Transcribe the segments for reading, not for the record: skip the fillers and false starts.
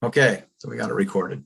Okay, so we got it recorded.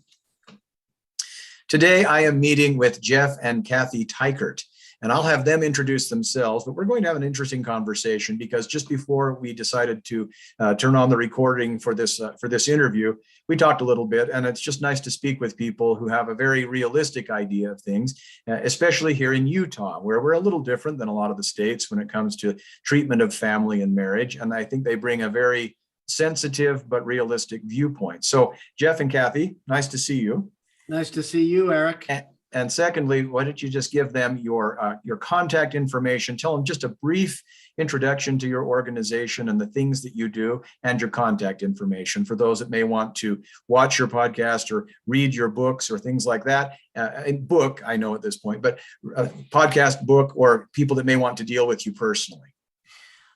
Today, I am meeting with Jeff and Cathy Teichert, and I'll have them introduce themselves, but we're going to have an interesting conversation because just before we decided to turn on the recording for this interview, we talked a little bit, and it's just nice to speak with people who have a very realistic idea of things, especially here in Utah, where we're a little different than a lot of the states when it comes to treatment of family and marriage, and I think they bring a very sensitive but realistic viewpoint. So Jeff and Cathy, nice to see you. Nice to see you, Eric. And secondly, why don't you just give them your contact information, tell them just a brief introduction to your organization and the things that you do, and your contact information for those that may want to watch your podcast or read your books or things like that. Book, I know at this point, but podcast, book, or people that may want to deal with you personally.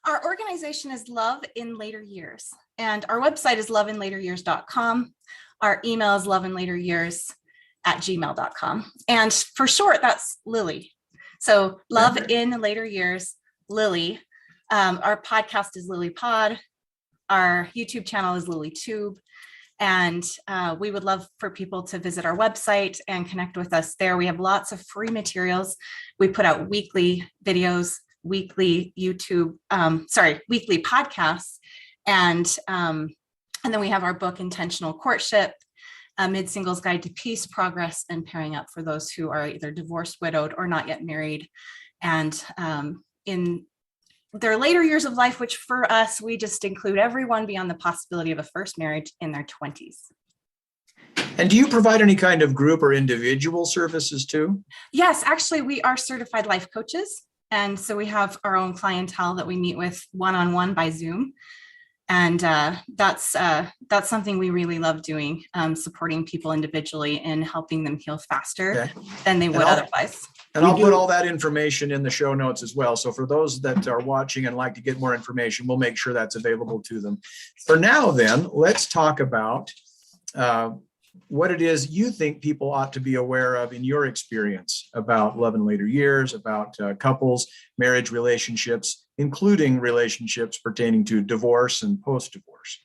Our organization is Love in Later Years, and our website is loveinlateryears.com. Our email is loveinlateryears@gmail.com. And for short, that's Lily. So Love in Later Years, Lily. Our podcast is Lily Pod. Our YouTube channel is LilyTube. And we would love for people to visit our website and connect with us there. We have lots of free materials. We put out weekly videos, weekly weekly podcasts. And then we have our book, Intentional Courtship, Mid-Singles Guide to Peace, Progress, and Pairing Up for those who are either divorced, widowed, or not yet married. And in their later years of life, which for us, we just include everyone beyond the possibility of a first marriage in their 20s. And do you provide any kind of group or individual services too? Yes, actually, we are certified life coaches. And so we have our own clientele that we meet with one-on-one by Zoom. And that's something we really love doing, supporting people individually and helping them heal faster than they would otherwise. And I'll put all that information in the show notes as well. So for those that are watching and like to get more information, we'll make sure that's available to them. For now, then, let's talk about what it is you think people ought to be aware of in your experience about love in later years, about couples, marriage relationships, including relationships pertaining to divorce and post-divorce.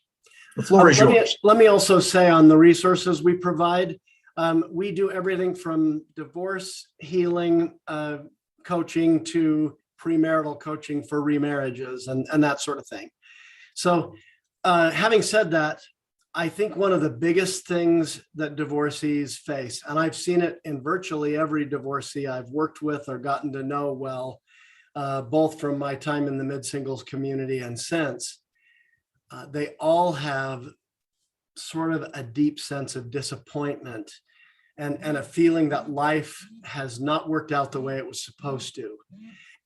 The floor is yours. Let me also say on the resources we provide, we do everything from divorce healing coaching to premarital coaching for remarriages and that sort of thing. So having said that, I think one of the biggest things that divorcees face, and I've seen it in virtually every divorcee I've worked with or gotten to know well, both from my time in the mid-singles community and since, they all have sort of a deep sense of disappointment and a feeling that life has not worked out the way it was supposed to.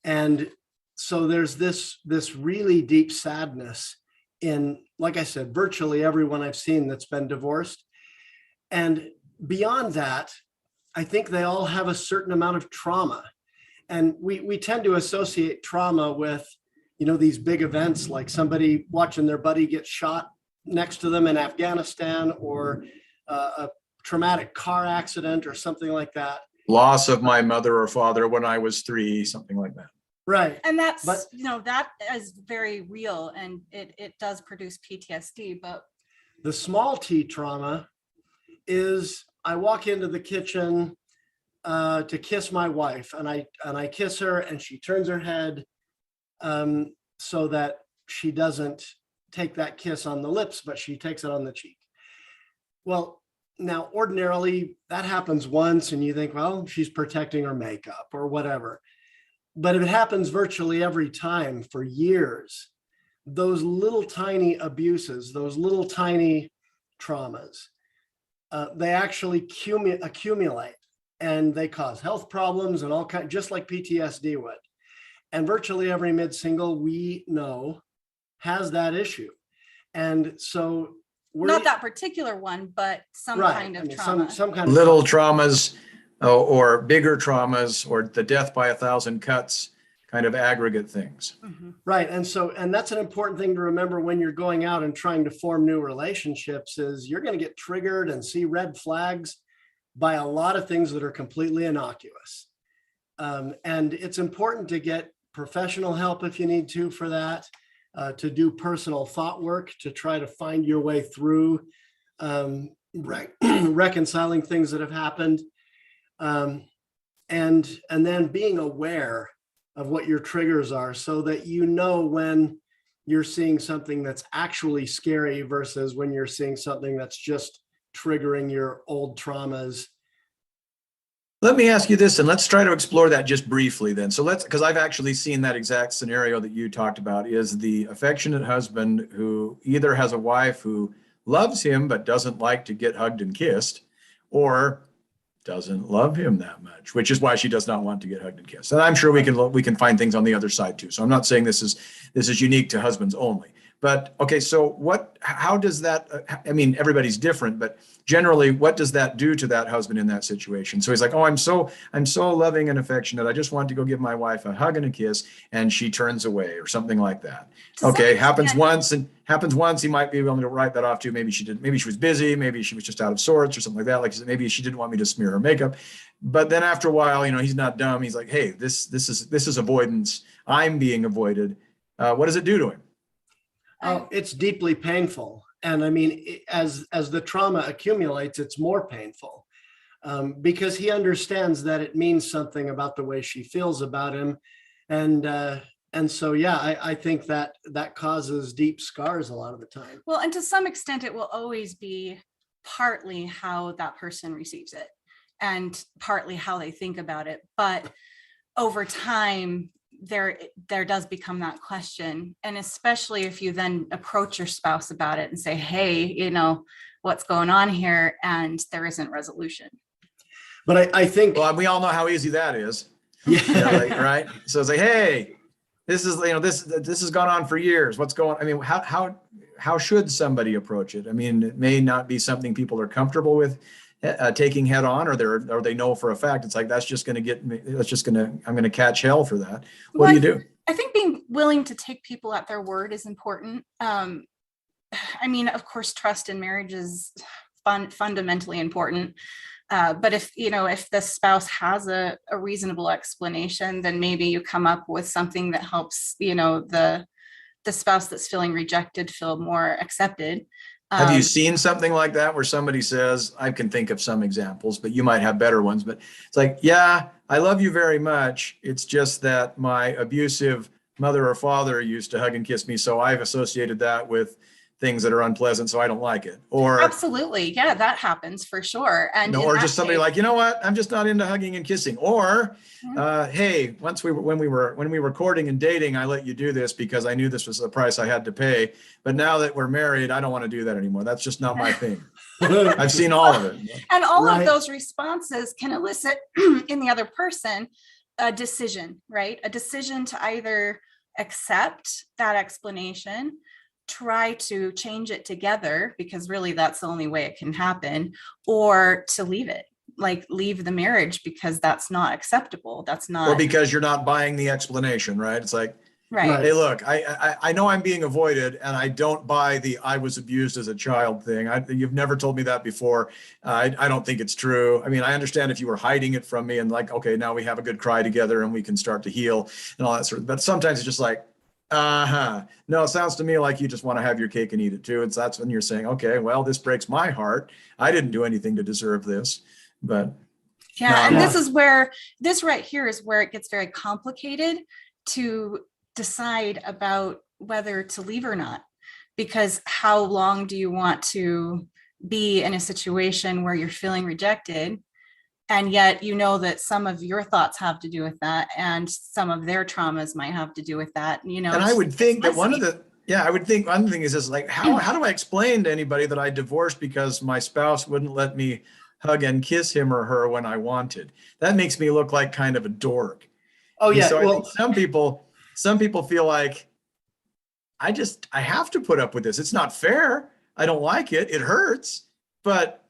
And so there's this really deep sadness in, like I said, virtually everyone I've seen that's been divorced. And beyond that, I think they all have a certain amount of trauma. And we tend to associate trauma with, these big events like somebody watching their buddy get shot next to them in Afghanistan, or a traumatic car accident or something like that. Loss of my mother or father when I was 3, something like that. Right. And that is very real, and it does produce PTSD. But the small t trauma is I walk into the kitchen to kiss my wife, and I kiss her, and she turns her head so that she doesn't take that kiss on the lips, but she takes it on the cheek. Well, now ordinarily that happens once and you think, well, she's protecting her makeup or whatever. But if it happens virtually every time for years, those little tiny abuses, those little tiny traumas, they actually accumulate, and they cause health problems and all kinds, just like PTSD would. And virtually every mid-single we know has that issue. And so not that particular one, but some kind of trauma. Some kind of little traumas or bigger traumas, or the death by 1,000 cuts kind of aggregate things. Mm-hmm. Right. And that's an important thing to remember when you're going out and trying to form new relationships, is you're going to get triggered and see red flags by a lot of things that are completely innocuous. And it's important to get professional help if you need to for that, to do personal thought work, to try to find your way through reconciling things that have happened, and then being aware of what your triggers are so that you know when you're seeing something that's actually scary versus when you're seeing something that's just triggering your old traumas. Let me ask you this, and let's try to explore that just briefly then. So because I've actually seen that exact scenario that you talked about, is the affectionate husband who either has a wife who loves him but doesn't like to get hugged and kissed, or doesn't love him that much, which is why she does not want to get hugged and kissed. And I'm sure we can find things on the other side too. So I'm not saying this is unique to husbands only. But okay, so how does that, I mean, everybody's different, but generally, what does that do to that husband in that situation? So he's like, oh, I'm so loving and affectionate. I just want to go give my wife a hug and a kiss, and she turns away or something like that. Okay, happens once. He might be able to write that off too. Maybe she was busy. Maybe she was just out of sorts or something like that. Like maybe she didn't want me to smear her makeup. But then after a while, he's not dumb. He's like, hey, this is avoidance. I'm being avoided. What does it do to him? Oh, it's deeply painful. And I mean, as the trauma accumulates, it's more painful because he understands that it means something about the way she feels about him. And so, yeah, I think that causes deep scars a lot of the time. Well, and to some extent, it will always be partly how that person receives it and partly how they think about it. But over time, there does become that question. And especially if you then approach your spouse about it and say, hey, what's going on here? And there isn't resolution. But I think, well, we all know how easy that is. Yeah. Right. So it's like, hey, this is, this has gone on for years. What's going on? I mean, how should somebody approach it? I mean, it may not be something people are comfortable with taking head on, or they know for a fact it's like, that's just going to get me, I'm going to catch hell for that. What do you do? I think being willing to take people at their word is important. I mean, of course, trust in marriage is fundamentally important. But if the spouse has a reasonable explanation, then maybe you come up with something that helps, the spouse that's feeling rejected feel more accepted. Have you seen something like that where somebody says, I can think of some examples, but you might have better ones, but it's like, yeah, I love you very much. It's just that my abusive mother or father used to hug and kiss me, so I've associated that with things that are unpleasant, so I don't like it. Or absolutely, yeah, that happens for sure. And or just somebody like, you know what, I'm just not into hugging and kissing. Or hey, when we were courting and dating, I let you do this because I knew this was the price I had to pay. But now that we're married, I don't want to do that anymore. That's just not my thing. I've seen all of it. And all of those responses can elicit in the other person a decision, right? A decision to either accept that explanation, try to change it together, because really that's the only way it can happen, or to leave it, like leave the marriage because that's not acceptable. That's not. Or because you're not buying the explanation, right? It's like, right. Hey, look, I know I'm being avoided, and I don't buy the I was abused as a child thing. You've never told me that before. I don't think it's true. I mean, I understand if you were hiding it from me and like, okay, now we have a good cry together and we can start to heal and all that sort of, but sometimes it's just like, no, it sounds to me like you just want to have your cake and eat it too. And so that's when you're saying, okay, well, this breaks my heart. I didn't do anything to deserve this, but. Yeah. And this right here is where it gets very complicated to decide about whether to leave or not, because how long do you want to be in a situation where you're feeling rejected? And yet, that some of your thoughts have to do with that, and some of their traumas might have to do with that. And I would think that one thing is just like, how do I explain to anybody that I divorced because my spouse wouldn't let me hug and kiss him or her when I wanted? That makes me look like kind of a dork. Oh yeah. So I think some people feel like I have to put up with this. It's not fair. I don't like it. It hurts, but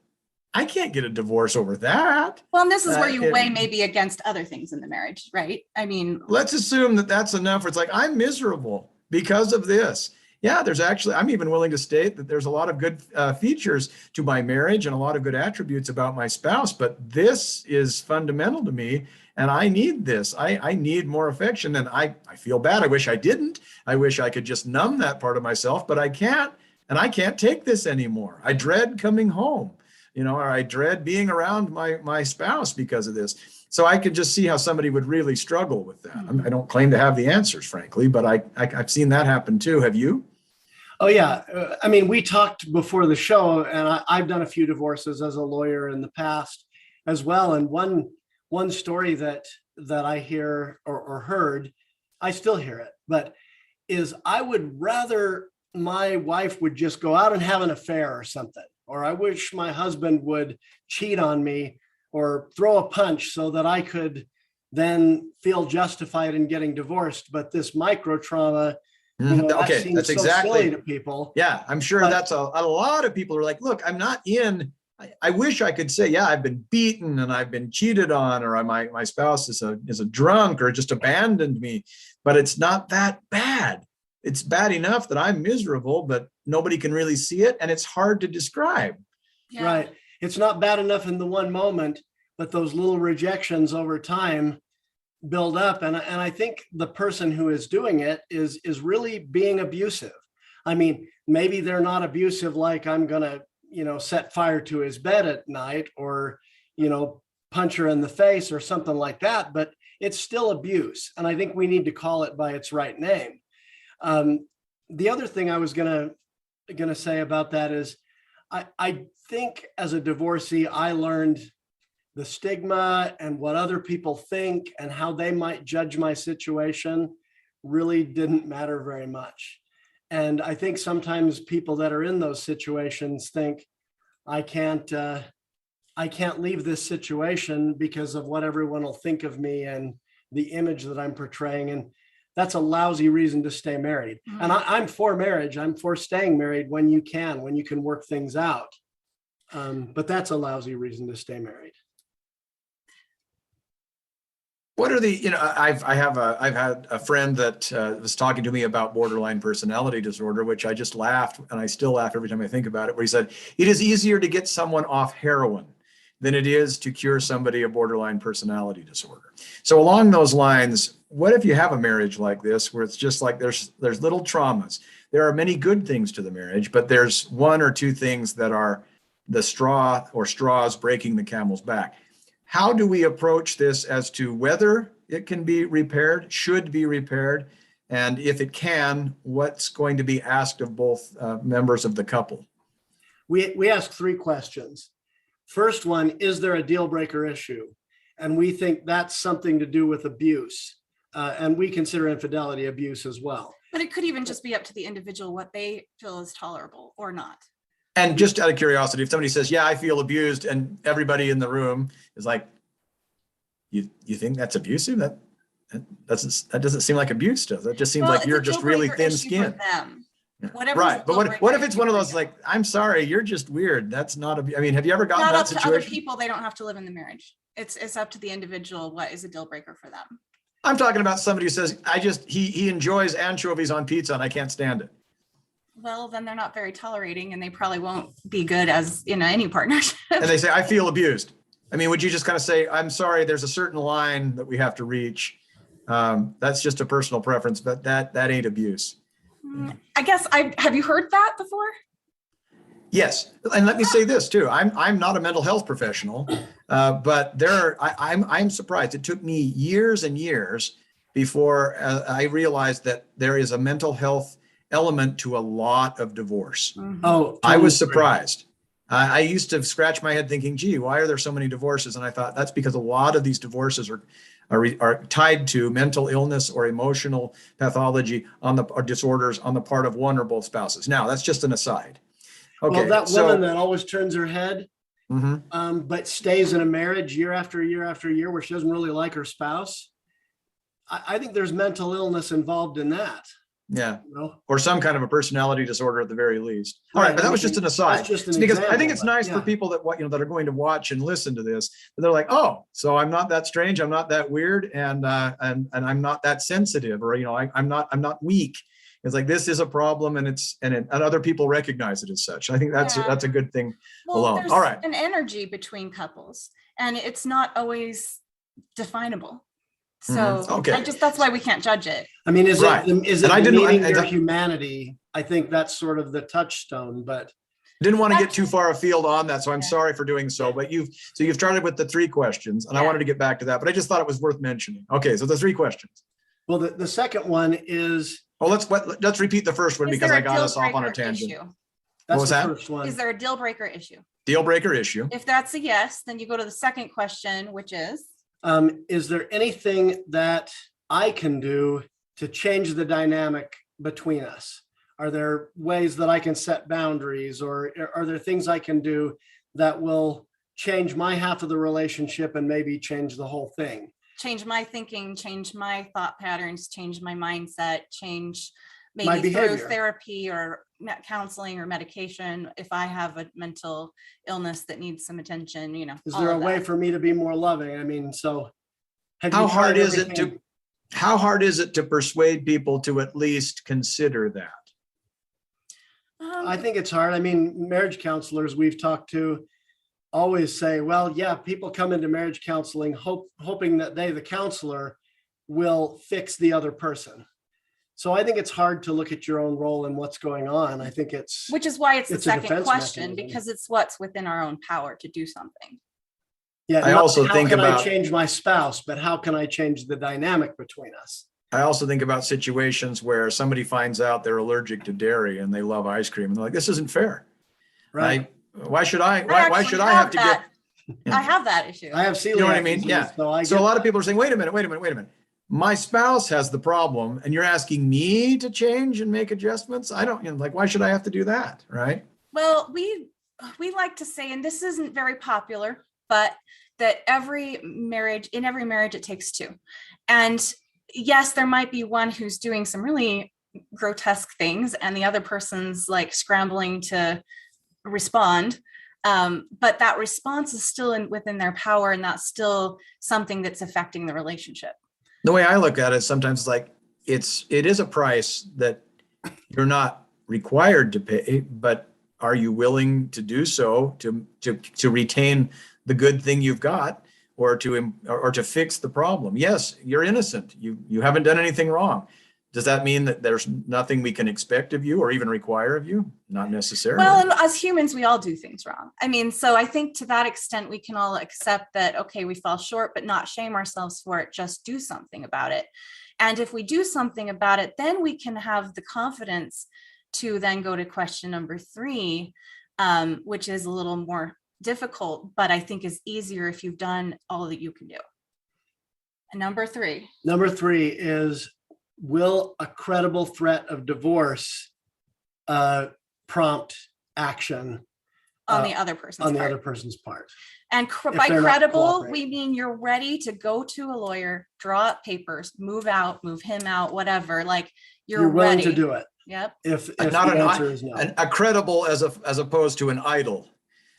I can't get a divorce over that. Well, and this is where you weigh maybe against other things in the marriage, right? I mean, let's assume that that's enough. It's like, I'm miserable because of this. Yeah, I'm even willing to state that there's a lot of good features to my marriage and a lot of good attributes about my spouse, but this is fundamental to me and I need this. I need more affection, and I feel bad. I wish I didn't. I wish I could just numb that part of myself, but I can't. and I can't take this anymore. I dread coming home, or I dread being around my spouse because of this. So I could just see how somebody would really struggle with that. I don't claim to have the answers, frankly, but I've seen that happen too. Have you? Oh yeah. I mean, we talked before the show, and I've done a few divorces as a lawyer in the past as well. And one story that I hear or heard, I still hear it, but is I would rather my wife would just go out and have an affair or something, or I wish my husband would cheat on me or throw a punch so that I could then feel justified in getting divorced. But this micro trauma, Okay, that seems that's so exactly silly to people. Yeah, I'm sure that's a lot of people are like, look, I'm not in. I wish I could say, yeah, I've been beaten and I've been cheated on, or my spouse is a drunk or just abandoned me, but it's not that bad. It's bad enough that I'm miserable, but nobody can really see it, and it's hard to describe. Yeah. Right. It's not bad enough in the one moment, but those little rejections over time build up. And I think the person who is doing it is really being abusive. I mean, maybe they're not abusive like I'm going to, set fire to his bed at night or, punch her in the face or something like that, but it's still abuse. And I think we need to call it by its right name. The other thing I was going to say about that is I think as a divorcee, I learned the stigma and what other people think and how they might judge my situation really didn't matter very much. And I think sometimes people that are in those situations think, I can't leave this situation because of what everyone will think of me and the image that I'm portraying. And that's a lousy reason to stay married. Mm-hmm. And I'm for marriage. I'm for staying married when you can work things out. But that's a lousy reason to stay married. What are the, I've had a friend that was talking to me about borderline personality disorder, which I just laughed, and I still laugh every time I think about it, where he said, it is easier to get someone off heroin than it is to cure somebody of borderline personality disorder. So along those lines, what if you have a marriage like this, where it's just like there's little traumas? There are many good things to the marriage, but there's one or two things that are the straw or straws breaking the camel's back. How do we approach this as to whether it can be repaired, should be repaired, and if it can, what's going to be asked of both members of the couple? We ask three questions. First one, is there a deal breaker issue? And we think that's something to do with abuse. And we consider infidelity abuse as well. But it could even just be up to the individual what they feel is tolerable or not. And just out of curiosity, if somebody says, yeah, I feel abused, and everybody in the room is like, you think that's abusive? That doesn't seem like abuse, does it? It just seems like you're just really thin-skinned. Right. But what if it's one of those like, I'm sorry, you're just weird. That's not, I mean, have you ever gotten not that up situation? To other people, they don't have to live in the marriage. It's up to the individual what is a deal breaker for them. I'm talking about somebody who says, he enjoys anchovies on pizza and I can't stand it. Well, then they're not very tolerating, and they probably won't be good as any partnership. And they say, I feel abused. I mean, would you just kind of say, I'm sorry, there's a certain line that we have to reach. That's just a personal preference, but that ain't abuse. I guess have you heard that before? Yes. And let me say this too. I'm not a mental health professional, but I'm surprised. It took me years and years before I realized that there is a mental health element to a lot of divorce. Mm-hmm. Oh, totally. I was surprised. I used to scratch my head thinking, gee, why are there so many divorces? And I thought that's because a lot of these divorces are tied to mental illness or emotional pathology or disorders on the part of one or both spouses. Now, that's just an aside. Okay, well, that woman that always turns her head, mm-hmm. But stays in a marriage year after year after year where she doesn't really like her spouse. I think there's mental illness involved in that. Yeah. Or some kind of a personality disorder at the very least. All right. But that was just an aside. Just because I think it's nice for people that that are going to watch and listen to this. And they're like, oh, so I'm not that strange. I'm not that weird. And I'm not that sensitive, or, I'm not weak. It's like, this is a problem, and other people recognize it as such. I think that's a good thing alone. There's all right. an energy between couples, and it's not always definable. So Okay. that's why we can't judge it. I mean, is Right. it, is And it I didn't- meeting and their that- humanity? I think that's sort of the touchstone, but Didn't want to get too far afield on that, so I'm Yeah. sorry for doing so. But you've started with the 3 questions, and I Yeah. wanted to get back to that, but I just thought it was worth mentioning. Okay, so the 3 questions. well, the second one is, Well, let's repeat the first one Is because there I a got deal us off on a breaker tangent. issue? that's was the that? first one. Is there a deal breaker issue? Deal breaker issue. If that's a yes, then you go to the second question, which Is there anything that I can do to change the dynamic between us? Are there ways that I can set boundaries, or are there things I can do that will change my half of the relationship and maybe change the whole thing? change my thinking, change my thought patterns, change my mindset, change My maybe through behavior. therapy or counseling or medication. If I have a mental illness that needs some attention, Is all there a of way that. for me to be more loving? I mean, so have How you hard tried is it everything? how hard is it to persuade people to at least consider that? I think it's hard. I mean, marriage counselors we've talked to always say, well, yeah, people come into marriage counseling hoping that they, the counselor, will fix the other person. So I think it's hard to look at your own role and what's going on. I think which is why it's the it's a second defense question, mechanism. because it's what's within our own power to do something. yeah. I not also how think can I about- change my spouse, but how can I change the dynamic between us? I also think about situations where somebody finds out they're allergic to dairy and they love ice cream, and they're like, this isn't fair. Right. Why should I actually should I have to that. get, I have that issue. I have celiac you know what I mean? disease, Yeah. So I So a get lot of people are saying, wait a minute. My spouse has the problem and you're asking me to change and make adjustments? I don't, why should I have to do that? Right? Well, we like to say, and this isn't very popular, but that in every marriage, it takes 2. And yes, there might be one who's doing some really grotesque things and the other person's like scrambling to respond. But that response is still within their power, and that's still something that's affecting the relationship. The way I look at it, sometimes it's like it is a price that you're not required to pay, but are you willing to do so to retain the good thing you've got, or to fix the problem? Yes, you're innocent. You haven't done anything wrong. Does that mean that there's nothing we can expect of you or even require of you? Not necessarily. Well, and as humans, we all do things wrong. I mean, so I think to that extent, we can all accept that, okay, we fell short, but not shame ourselves for it. Just do something about it. And if we do something about it, then we can have the confidence to then go to question number 3, which is a little more difficult, but I think is easier if you've done all that you can do. And number 3 is, will a credible threat of divorce prompt action on the other person's on the part. other person's part? And if by they're not credible, cooperating. we mean you're ready to go to a lawyer, draw up papers, move him out, whatever. Like You're willing ready to do it Yep. if Not the an answer is no. a credible as opposed to an idle.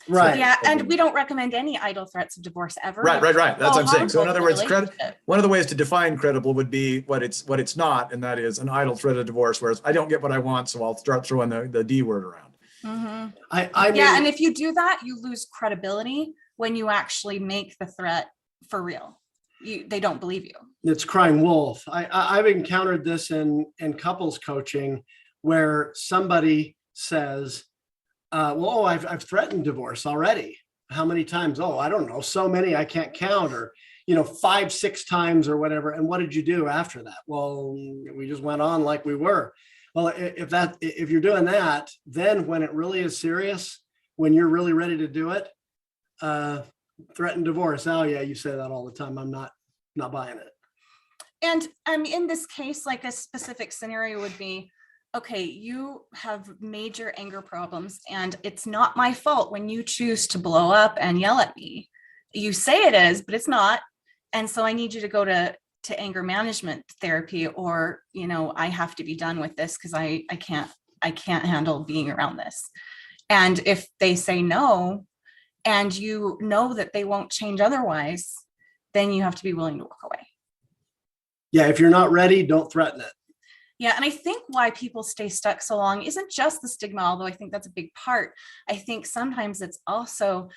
Right. Yeah, and we don't recommend any idle threats of divorce ever. Right. That's what I'm saying. So in other words, Relationship. one of the ways to define credible would be what it's not, and that is an idle threat of divorce. Whereas I don't get what I want, so I'll start throwing the D word around. Mhm. I mean, Yeah, and if you do that, you lose credibility when you actually make the threat for real. They don't believe you. it's crying wolf. I've encountered this in couples coaching where somebody says, well, I've threatened divorce already. How many times? Oh, I don't know. So many I can't count, or 5, 6 times or whatever. And what did you do after that? Well, we just went on like we were. Well, if you're doing that, then when it really is serious, when you're really ready to do it, threaten divorce. Oh yeah, you say that all the time. I'm not buying it. And in this case, like a specific scenario would be, okay, you have major anger problems and it's not my fault when you choose to blow up and yell at me. You say it is, but it's not. And so I need you to go to anger management therapy, or, I have to be done with this because I can't handle being around this. And if they say no, and you know that they won't change otherwise, then you have to be willing to walk away. Yeah, if you're not ready, don't threaten it. Yeah, and I think why people stay stuck so long isn't just the stigma, although I think that's a big part. I think sometimes it's also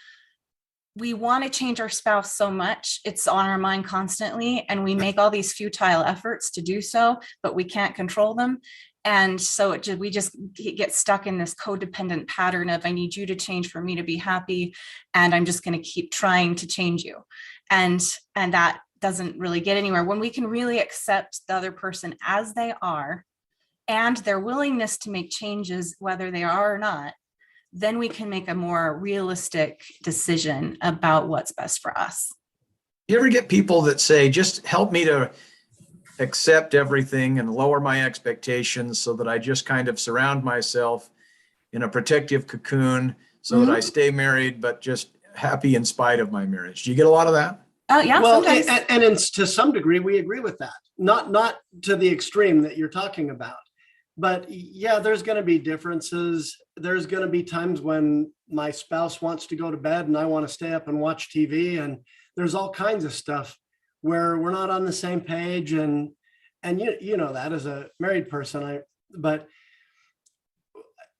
we want to change our spouse so much, it's on our mind constantly, and we make all these futile efforts to do so, but we can't control them. And so we just get stuck in this codependent pattern of, I need you to change for me to be happy, and I'm just going to keep trying to change you. And that doesn't really get anywhere. When we can really accept the other person as they are and their willingness to make changes, whether they are or not, then we can make a more realistic decision about what's best for us. You ever get people that say, just help me to accept everything and lower my expectations so that I just kind of surround myself in a protective cocoon so that I stay married, but just happy in spite of my marriage? Do you get a lot of that? Oh, yeah. Well, Sometimes. and to some degree, we agree with that. Not to the extreme that you're talking about. But yeah, there's going to be differences. There's going to be times when my spouse wants to go to bed and I want to stay up and watch TV. And there's all kinds of stuff where we're not on the same page. And you know that as a married person, but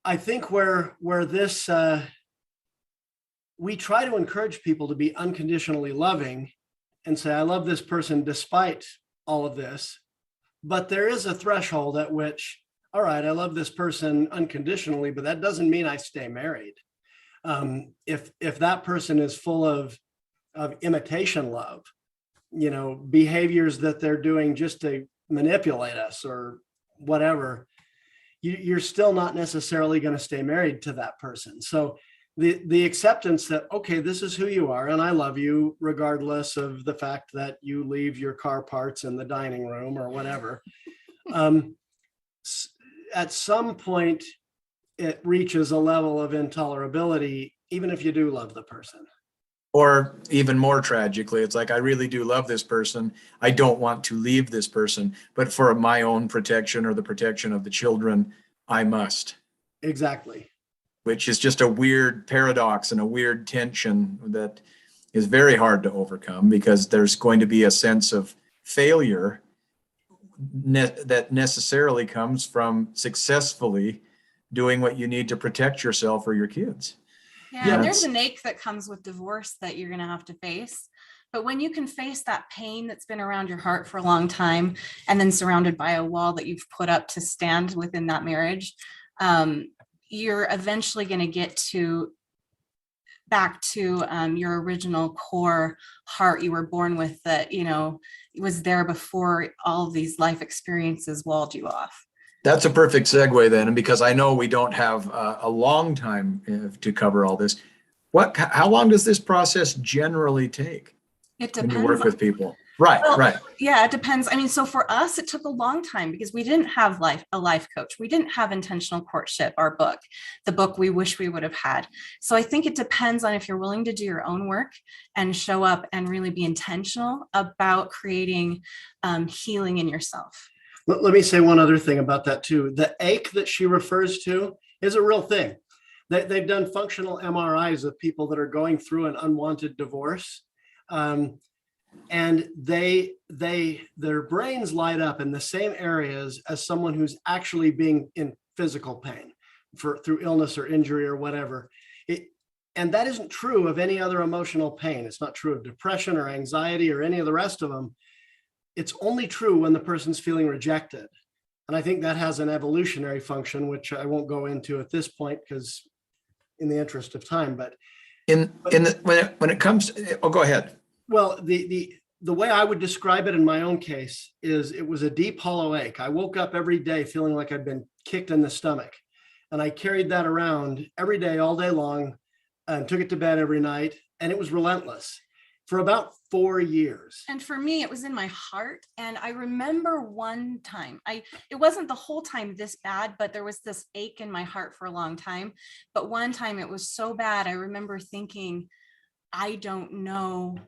I think where this, we try to encourage people to be unconditionally loving and say, I love this person despite all of this. But there is a threshold at which, all right, I love this person unconditionally, but that doesn't mean I stay married. If that person is full of imitation love, you know, behaviors that they're doing just to manipulate us or whatever, you're still not necessarily going to stay married to that person. So the acceptance that, okay, this is who you are and I love you regardless of the fact that you leave your car parts in the dining room or whatever. At some point, it reaches a level of intolerability, even if you do love the person. Or even more tragically, it's like, I really do love this person. I don't want to leave this person, but for my own protection or the protection of the children, I must. Exactly. Which is just a weird paradox and a weird tension that is very hard to overcome, because there's going to be a sense of failure that necessarily comes from successfully doing what you need to protect yourself or your kids. Yeah, there's an ache that comes with divorce that you're going to have to face. But when you can face that pain that's been around your heart for a long time, and then surrounded by a wall that you've put up to stand within that marriage, you're eventually going to get back to your original core heart you were born with, that, you know, was there before all of these life experiences walled you off. That's a perfect segue then, and because I know we don't have a long time to cover all this, how long does this process generally take? It depends. When you work with people. Right, well, right. Yeah, it depends. I mean, so for us, it took a long time because we didn't have a life coach. We didn't have Intentional Courtship, our book, the book we wish we would have had. So I think it depends on if you're willing to do your own work and show up and really be intentional about creating healing in yourself. Let me say one other thing about that too. The ache that she refers to is a real thing. They've done functional MRIs of people that are going through an unwanted divorce. And their brains light up in the same areas as someone who's actually being in physical pain through illness or injury or whatever. And that isn't true of any other emotional pain. It's not true of depression or anxiety or any of the rest of them. It's only true when the person's feeling rejected. And I think that has an evolutionary function, which I won't go into at this point because in the interest of time, but when it comes to, go ahead. Well, the way I would describe it in my own case is it was a deep, hollow ache. I woke up every day feeling like I'd been kicked in the stomach. And I carried that around every day, all day long, and took it to bed every night. And it was relentless for about 4 years. And for me, it was in my heart. And I remember one time, it wasn't the whole time this bad, but there was this ache in my heart for a long time. But one time it was so bad, I remember thinking, I don't know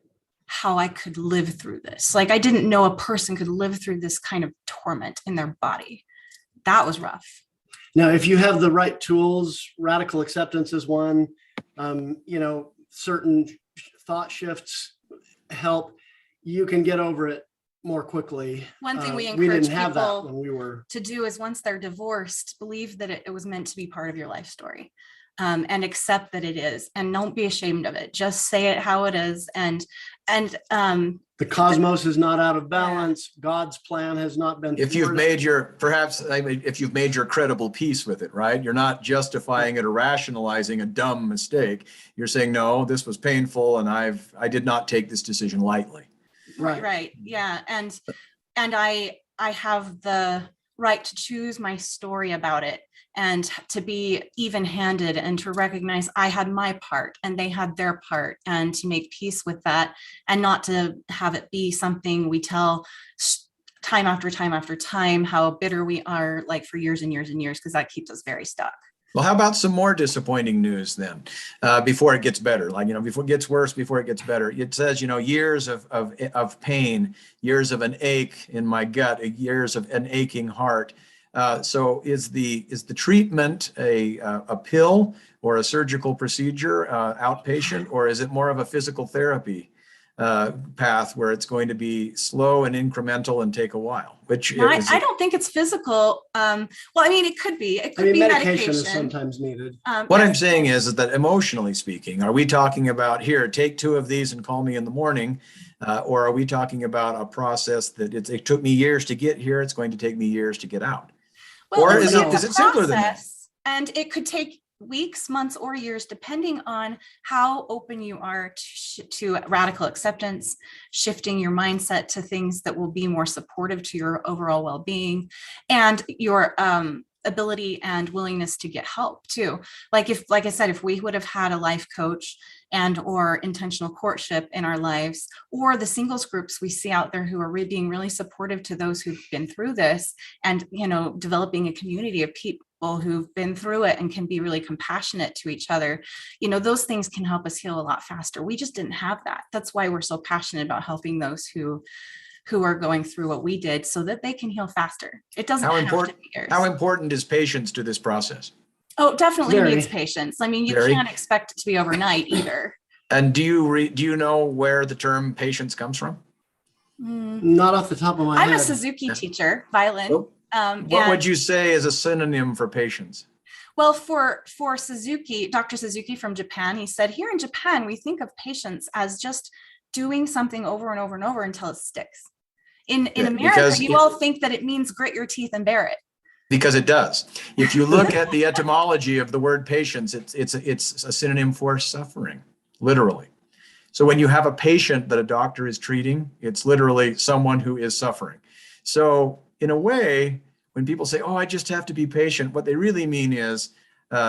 how I could live through this. Like, I didn't know a person could live through this kind of torment in their body. That was rough. Now, if you have the right tools, radical acceptance is one, certain thought shifts help, you can get over it more quickly. One thing we encourage people when we were to do is, once they're divorced, believe that it was meant to be part of your life story. and accept that it is, and don't be ashamed of it. Just say it how it is. The cosmos is not out of balance. God's plan has not been. If you've made your, perhaps, I mean, if you've made your credible peace with it, right? You're not justifying it or rationalizing a dumb mistake. You're saying, no, this was painful and I did not take this decision lightly. Right. Yeah. And I have the right to choose my story about it, and to be even-handed, and to recognize I had my part and they had their part, and to make peace with that, and not to have it be something we tell time after time after time, how bitter we are, like for years and years and years, because that keeps us very stuck. Well, how about some more disappointing news then, before it gets better? Like, before it gets worse, before it gets better. It says, years of pain, years of an ache in my gut, years of an aching heart. So is the treatment a pill or a surgical procedure, outpatient, or is it more of a physical therapy path where it's going to be slow and incremental and take a while? I don't think it's physical. Well, I mean, it could be. It could be medication is sometimes needed. What I'm saying is that emotionally speaking, are we talking about, here, take 2 of these and call me in the morning? Or are we talking about a process that it took me years to get here, it's going to take me years to get out? Well, or is it simpler than that? And it could take weeks, months, or years, depending on how open you are to radical acceptance, shifting your mindset to things that will be more supportive to your overall well-being, and your ability and willingness to get help too. Like I said, if we would have had a life coach and or intentional courtship in our lives, or the singles groups we see out there who are being really supportive to those who've been through this, and developing a community of people who've been through it and can be really compassionate to each other, those things can help us heal a lot faster. We just didn't have that. That's why we're so passionate about helping those who are going through what we did, so that they can heal faster. It doesn't have to be years. How important is patience to this process? Oh, definitely needs patience. I mean, you can't expect it to be overnight either. And do you know where the term patience comes from? Not off the top of my head. I'm a Suzuki teacher, violin. What would you say is a synonym for patience? Well, for Suzuki, Dr. Suzuki from Japan, he said, here in Japan, we think of patience as just doing something over and over and over until it sticks. In America, you all think that it means grit your teeth and bear it. Because it does. If you look at the etymology of the word patience, it's a synonym for suffering, literally. So when you have a patient that a doctor is treating, it's literally someone who is suffering. So in a way, when people say, oh, I just have to be patient, what they really mean is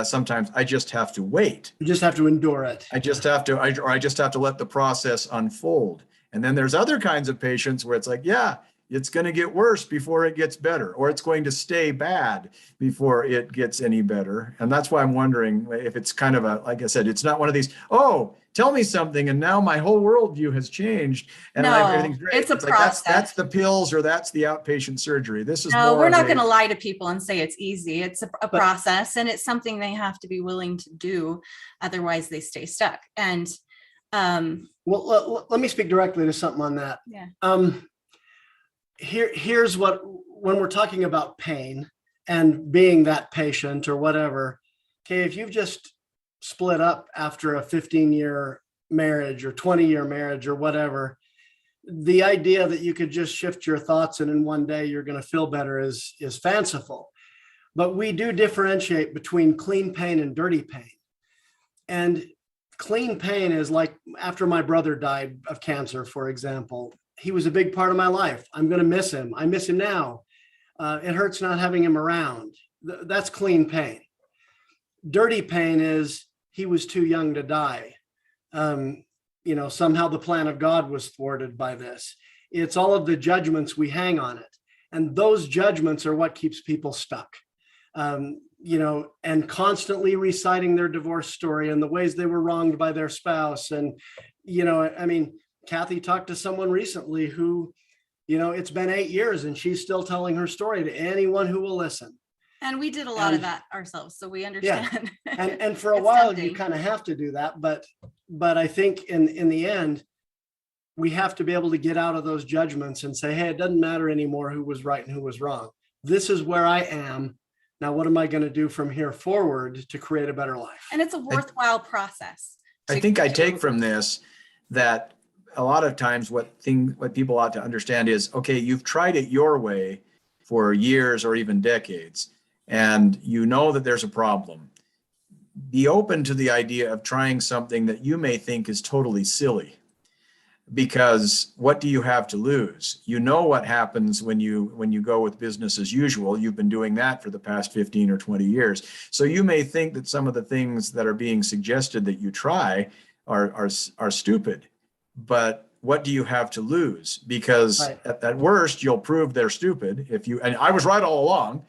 sometimes I just have to wait. You just have to endure it. I just have to let the process unfold. And then there's other kinds of patience where it's like, yeah, it's going to get worse before it gets better, or it's going to stay bad before it gets any better. And that's why I'm wondering if it's kind of like I said, it's not one of these, oh, tell me something, and now my whole worldview has changed and everything's great. It's a process. That's the pills, or that's the outpatient surgery. This is we're not going to lie to people and say it's easy. It's a process, and it's something they have to be willing to do. Otherwise they stay stuck. And well, let me speak directly to something on that. Yeah. Here's what, when we're talking about pain and being that patient or whatever, okay, if you've just split up after a 15-year marriage or 20-year marriage or whatever, the idea that you could just shift your thoughts and in one day you're going to feel better is fanciful. But we do differentiate between clean pain and dirty pain. And clean pain is like after my brother died of cancer, for example. He was a big part of my life. I'm going to miss him. I miss him now. It hurts not having him around. That's clean pain. Dirty pain is he was too young to die. Somehow the plan of God was thwarted by this. It's all of the judgments we hang on it. And those judgments are what keeps people stuck. And constantly reciting their divorce story and the ways they were wronged by their spouse. And, Cathy talked to someone recently who, it's been 8 years and she's still telling her story to anyone who will listen. And we did a lot of that ourselves, so we understand. Yeah. And for a while, you kind of have to do that. But I think in the end, we have to be able to get out of those judgments and say, hey, it doesn't matter anymore who was right and who was wrong. This is where I am. Now, what am I going to do from here forward to create a better life? And it's a worthwhile process. I think I take from this that a lot of times what people ought to understand is, okay, you've tried it your way for years or even decades, and you know that there's a problem. Be open to the idea of trying something that you may think is totally silly, because what do you have to lose? You know what happens when you go with business as usual. You've been doing that for the past 15 or 20 years. So you may think that some of the things that are being suggested that you try are stupid, but what do you have to lose? Because Right. at worst, you'll prove they're stupid and I was right all along.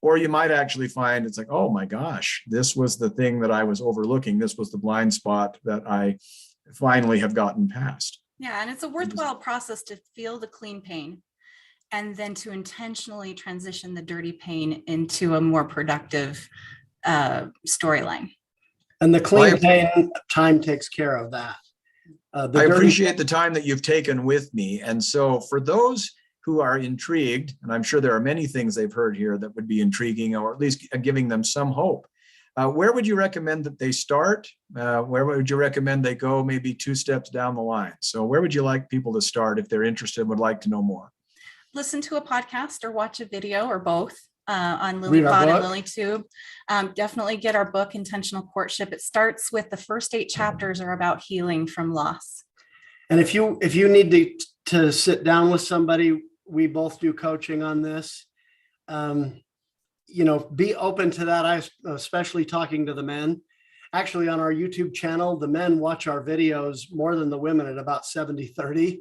Or you might actually find it's like, oh my gosh, this was the thing that I was overlooking. This was the blind spot that I finally have gotten past. Yeah, and it's a worthwhile process to feel the clean pain and then to intentionally transition the dirty pain into a more productive storyline. And the clean pain time takes care of that. I appreciate the time that you've taken with me. And so for those who are intrigued, and I'm sure there are many things they've heard here that would be intriguing, or at least giving them some hope, where would you recommend that they start? Where would you recommend they go maybe 2 steps down the line? So where would you like people to start if they're interested and would like to know more? Listen to a podcast or watch a video or both on LilyPod and LilyTube. Definitely get our book, Intentional Courtship. It starts with the first 8 chapters are about healing from loss. And if you need to sit down with somebody, we both do coaching on this. Be open to that. I especially talking to the men. Actually, on our YouTube channel, the men watch our videos more than the women at about 70-30.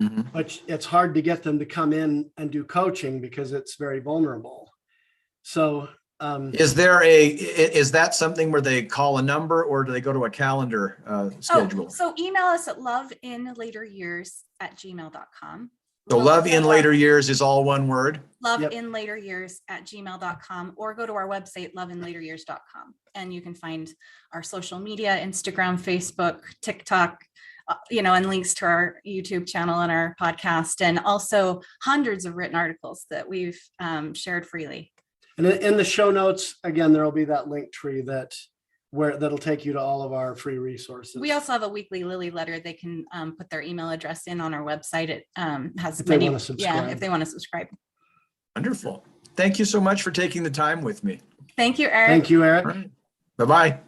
Mm-hmm. But it's hard to get them to come in and do coaching because it's very vulnerable. So is that something where they call a number, or do they go to a calendar schedule? So email us at loveinlateryears@gmail.com. So love in later years is all one word. loveinlateryears@gmail.com, or go to our website, loveinlateryears.com. And you can find our social media, Instagram, Facebook, TikTok, and links to our YouTube channel and our podcast, and also hundreds of written articles that we've shared freely. And in the show notes, again, there'll be that link tree that'll take you to all of our free resources. We also have a weekly Lily letter. They can put their email address in on our website. It has if they want to subscribe. if they want to subscribe. Wonderful. Thank you so much for taking the time with me. Thank you, Eric. Thank you, Eric. All right. Bye-bye.